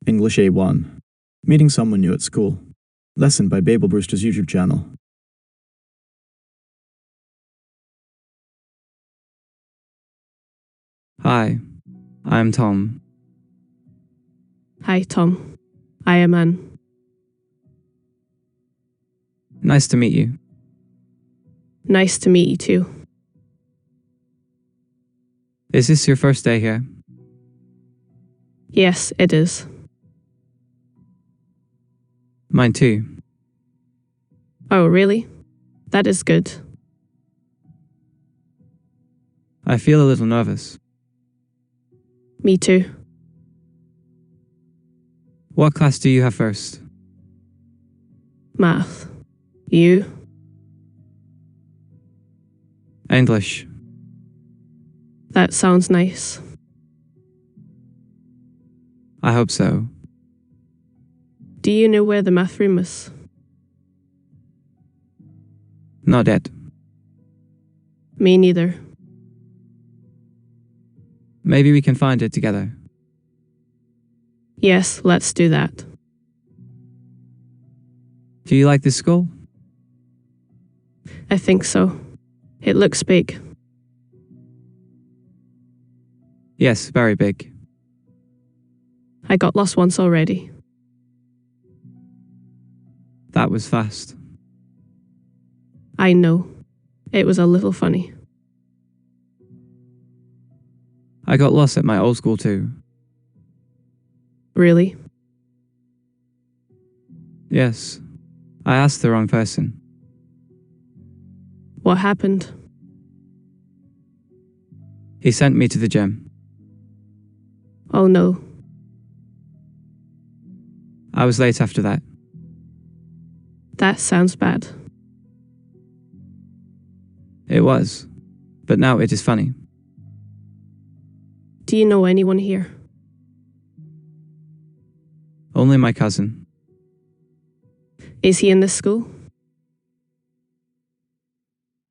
English A1. Meeting someone new at school. Lesson by Babel Brewster's YouTube channel. Hi, I'm Tom. Hi, Tom. I am Anne. Nice to meet you. Nice to meet you too. Is this your first day here? Yes, it is. Mine too. Oh, really? That is good. I feel a little nervous. Me too. What class do you have first? Math. You? English. That sounds nice. I hope so. Do you know where the math room is? Not yet. Me neither. Maybe we can find it together. Yes, let's do that. Do you like this school? I think so. It looks big. Yes, very big. I got lost once already. That was fast. I know. It was a little funny. I got lost at my old school too. Really? Yes. I asked the wrong person. What happened? He sent me to the gym. Oh no. I was late after that. That sounds bad. It was. But now it is funny. Do you know anyone here? Only my cousin. Is he in this school?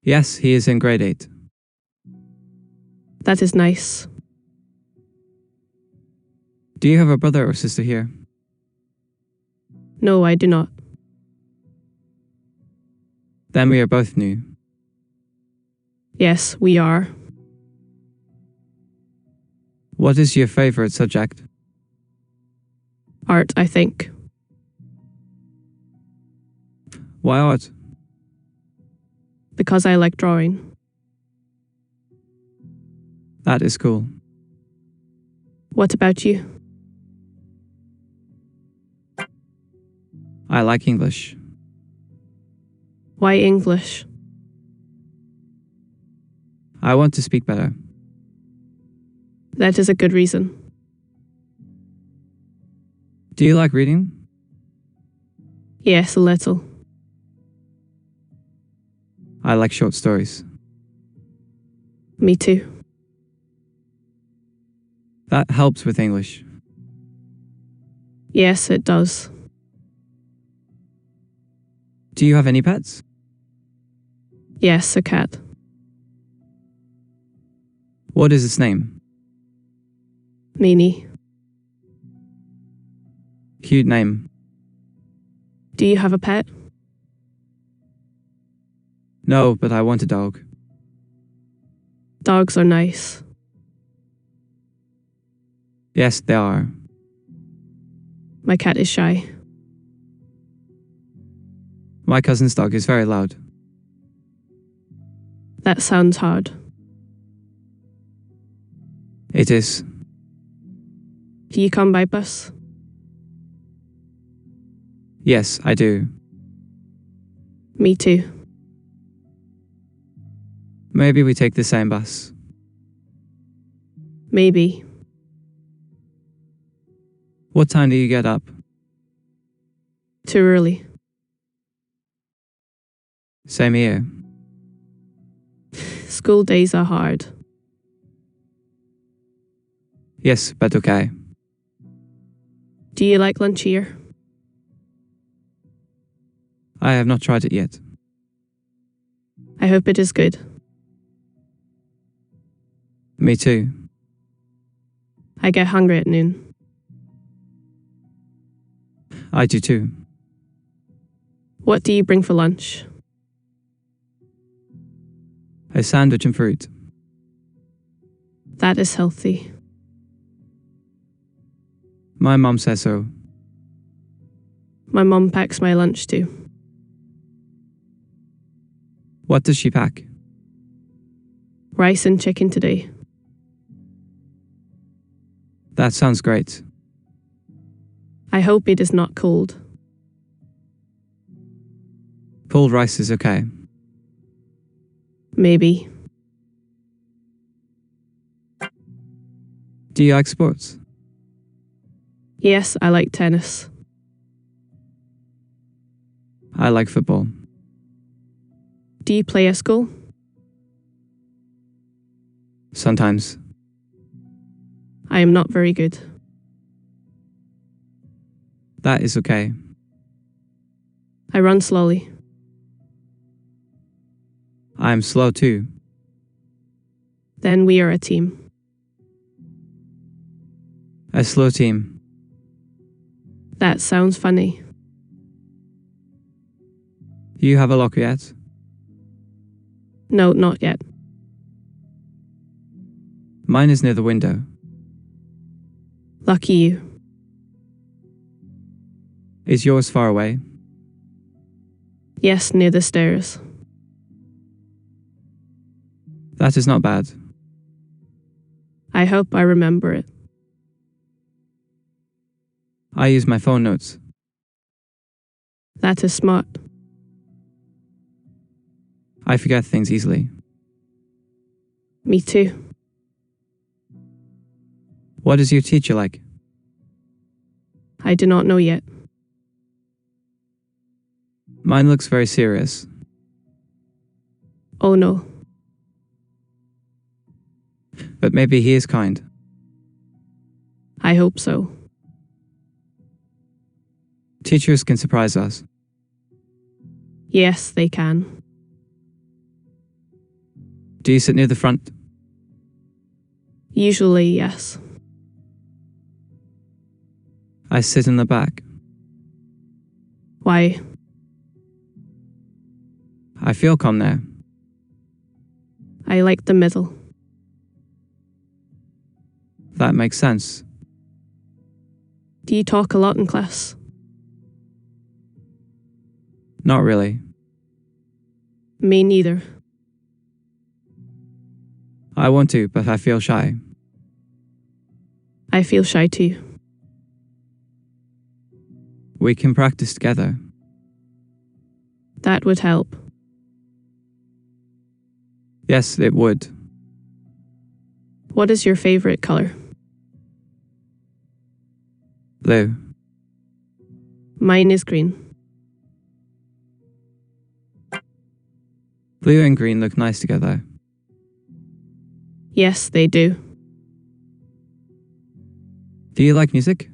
Yes, he is in grade 8. That is nice. Do you have a brother or sister here? No, I do not. Then we are both new. Yes, we are. What is your favorite subject? Art, I think. Why art? Because I like drawing. That is cool. What about you? I like English. Why English? I want to speak better. That is a good reason. Do you like reading? Yes, a little. I like short stories. Me too. That helps with English. Yes, it does. Do you have any pets? Yes, a cat. What is its name? Meanie. Cute name. Do you have a pet? No, but I want a dog. Dogs are nice. Yes, they are. My cat is shy. My cousin's dog is very loud. That sounds hard. It is. Do you come by bus? Yes, I do. Me too. Maybe we take the same bus. Maybe. What time do you get up? Too early. Same here. School days are hard. Yes, but okay. Do you like lunch here? I have not tried it yet. I hope it is good. Me too. I get hungry at noon. I do too. What do you bring for lunch? A sandwich and fruit. That is healthy. My mum says so. My mum packs my lunch too. What does she pack? Rice and chicken today. That sounds great. I hope it is not cold. Cold rice is okay. Maybe. Do you like sports? Yes, I like tennis. I like football. Do you play at school? Sometimes. I am not very good. That is okay. I run slowly. I am slow too. Then we are a team. A slow team. That sounds funny. You have a locker yet? No, not yet. Mine is near the window. Lucky you. Is yours far away? Yes, near the stairs. That is not bad. I hope I remember it. I use my phone notes. That is smart. I forget things easily. Me too. What is your teacher like? I do not know yet. Mine looks very serious. Oh no. But maybe he is kind. I hope so. Teachers can surprise us. Yes, they can. Do you sit near the front? Usually, yes. I sit in the back. Why? I feel calm there. I like the middle. That makes sense. Do you talk a lot in class? Not really. Me neither. I want to, but I feel shy. I feel shy too. We can practice together. That would help. Yes, it would. What is your favorite color? Blue. Mine is green. Blue and green look nice together. Yes, they do. Do you like music?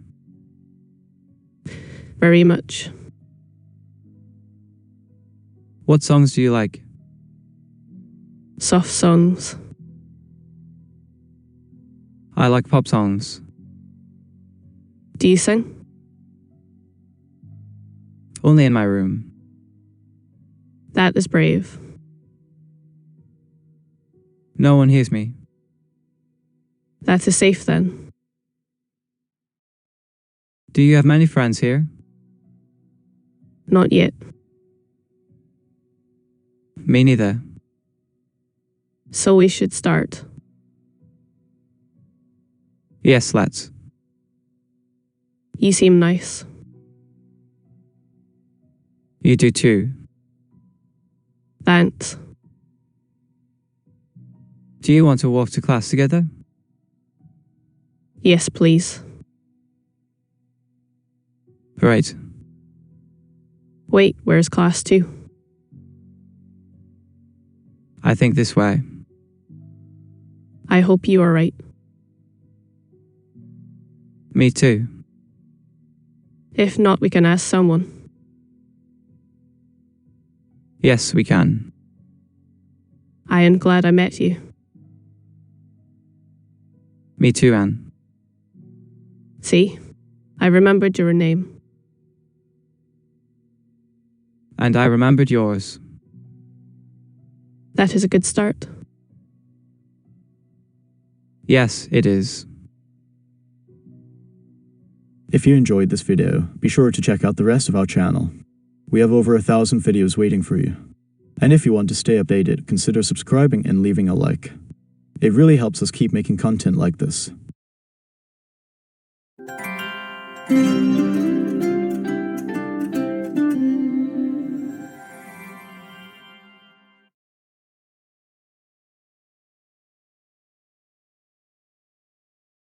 Very much. What songs do you like? Soft songs. I like pop songs. Do you sing? Only in my room. That is brave. No one hears me. That is safe then. Do you have many friends here? Not yet. Me neither. So we should start. Yes, let's. You seem nice. You do too. Thanks. Do you want to walk to class together? Yes, please. Right. Wait, where's class 2? I think this way. I hope you are right. Me too. If not, we can ask someone. Yes, we can. I am glad I met you. Me too, Anne. See? I remembered your name. And I remembered yours. That is a good start. Yes, it is. If you enjoyed this video, be sure to check out the rest of our channel. We have over 1,000 videos waiting for you. And if you want to stay updated, consider subscribing and leaving a like. It really helps us keep making content like this.